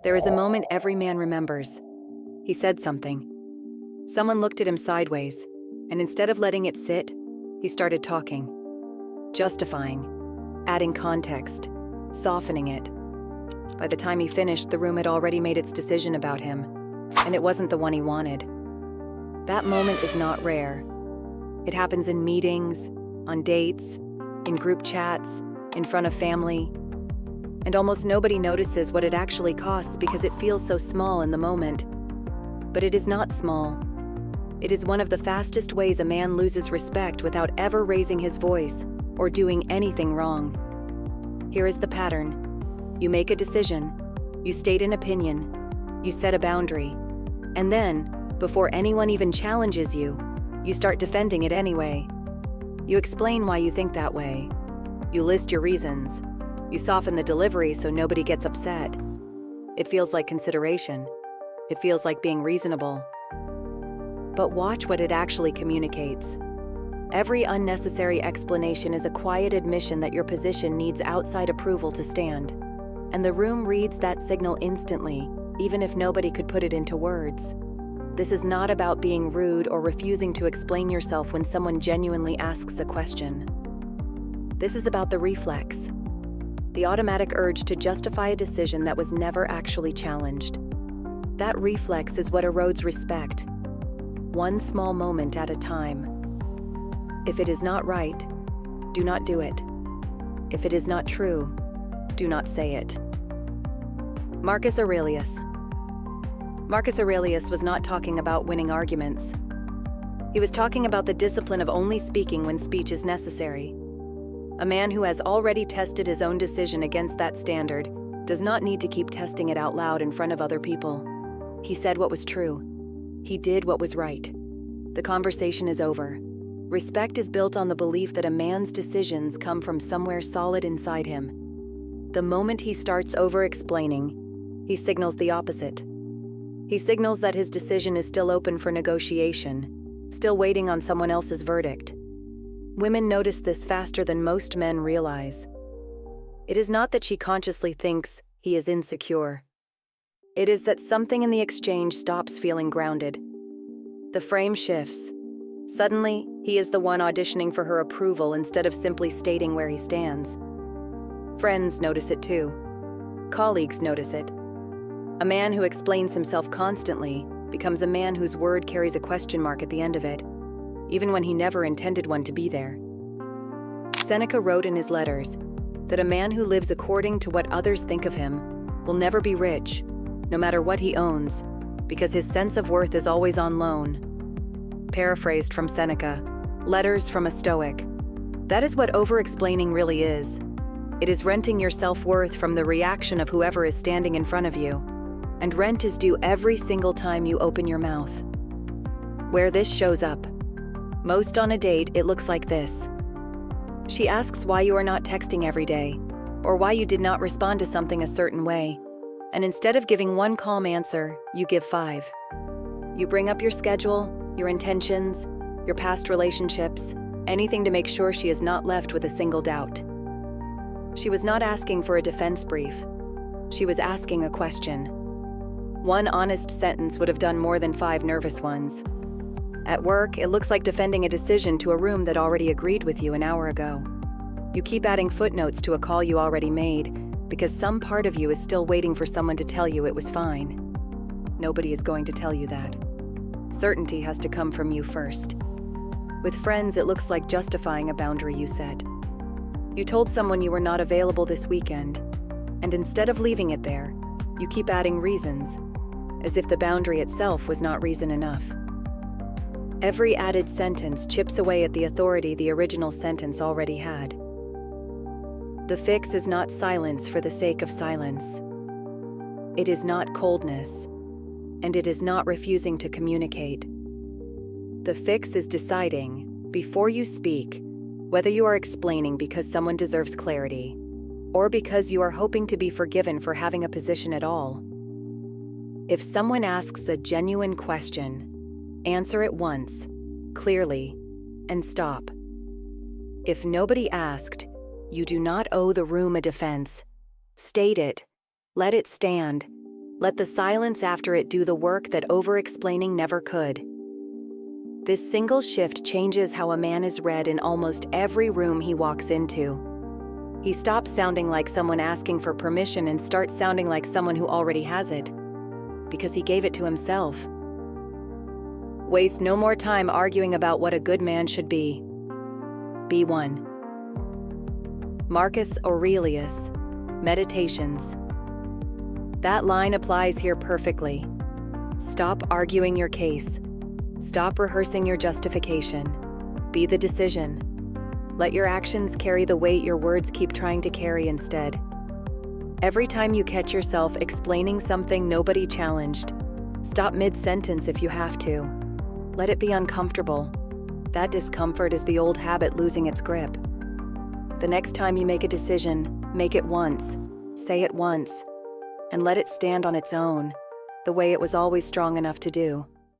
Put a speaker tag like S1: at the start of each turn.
S1: There is a moment every man remembers. He said something. Someone looked at him sideways, and instead of letting it sit, he started talking, justifying, adding context, softening it. By the time he finished, the room had already made its decision about him, and it wasn't the one he wanted. That moment is not rare. It happens in meetings, on dates, in group chats, in front of family, and almost nobody notices what it actually costs because it feels so small in the moment. But it is not small. It is one of the fastest ways a man loses respect without ever raising his voice or doing anything wrong. Here is the pattern. You make a decision, you state an opinion, you set a boundary, and then, before anyone even challenges you, you start defending it anyway. You explain why you think that way. You list your reasons. You soften the delivery so nobody gets upset. It feels like consideration. It feels like being reasonable. But watch what it actually communicates. Every unnecessary explanation is a quiet admission that your position needs outside approval to stand. And the room reads that signal instantly, even if nobody could put it into words. This is not about being rude or refusing to explain yourself when someone genuinely asks a question. This is about the reflex, the automatic urge to justify a decision that was never actually challenged. That reflex is what erodes respect, one small moment at a time. If it is not right, do not do it. If it is not true, do not say it. Marcus Aurelius. Marcus Aurelius was not talking about winning arguments. He was talking about the discipline of only speaking when speech is necessary. A man who has already tested his own decision against that standard does not need to keep testing it out loud in front of other people. He said what was true. He did what was right. The conversation is over. Respect is built on the belief that a man's decisions come from somewhere solid inside him. The moment he starts over-explaining, he signals the opposite. He signals that his decision is still open for negotiation, still waiting on someone else's verdict. Women notice this faster than most men realize. It is not that she consciously thinks he is insecure. It is that something in the exchange stops feeling grounded. The frame shifts. Suddenly, he is the one auditioning for her approval instead of simply stating where he stands. Friends notice it too. Colleagues notice it. A man who explains himself constantly becomes a man whose word carries a question mark at the end of it, even when he never intended one to be there. Seneca wrote in his letters that a man who lives according to what others think of him will never be rich, no matter what he owns, because his sense of worth is always on loan. Paraphrased from Seneca, letters from a Stoic. That is what over-explaining really is. It is renting your self-worth from the reaction of whoever is standing in front of you, and rent is due every single time you open your mouth. Where this shows up, most on a date, it looks like this. She asks why you are not texting every day, or why you did not respond to something a certain way, and instead of giving one calm answer, you give 5. You bring up your schedule, your intentions, your past relationships, anything to make sure she is not left with a single doubt. She was not asking for a defense brief. She was asking a question. One honest sentence would have done more than 5 nervous ones. At work, it looks like defending a decision to a room that already agreed with you an hour ago. You keep adding footnotes to a call you already made because some part of you is still waiting for someone to tell you it was fine. Nobody is going to tell you that. Certainty has to come from you first. With friends, it looks like justifying a boundary you set. You told someone you were not available this weekend, and instead of leaving it there, you keep adding reasons, as if the boundary itself was not reason enough. Every added sentence chips away at the authority the original sentence already had. The fix is not silence for the sake of silence. It is not coldness, and it is not refusing to communicate. The fix is deciding, before you speak, whether you are explaining because someone deserves clarity, or because you are hoping to be forgiven for having a position at all. If someone asks a genuine question, answer it once, clearly, and stop. If nobody asked, you do not owe the room a defense. State it, let it stand, Let the silence after it do the work that over-explaining never could. This single shift changes how a man is read in almost every room he walks into. He stops sounding like someone asking for permission and starts sounding like someone who already has it, because he gave it to himself. Waste no more time arguing about what a good man should be. Be one. Marcus Aurelius, Meditations. That line applies here perfectly. Stop arguing your case. Stop rehearsing your justification. Be the decision. Let your actions carry the weight your words keep trying to carry instead. Every time you catch yourself explaining something nobody challenged, stop mid-sentence if you have to. Let it be uncomfortable. That discomfort is the old habit losing its grip. The next time you make a decision, make it once, say it once, and let it stand on its own, the way it was always strong enough to do.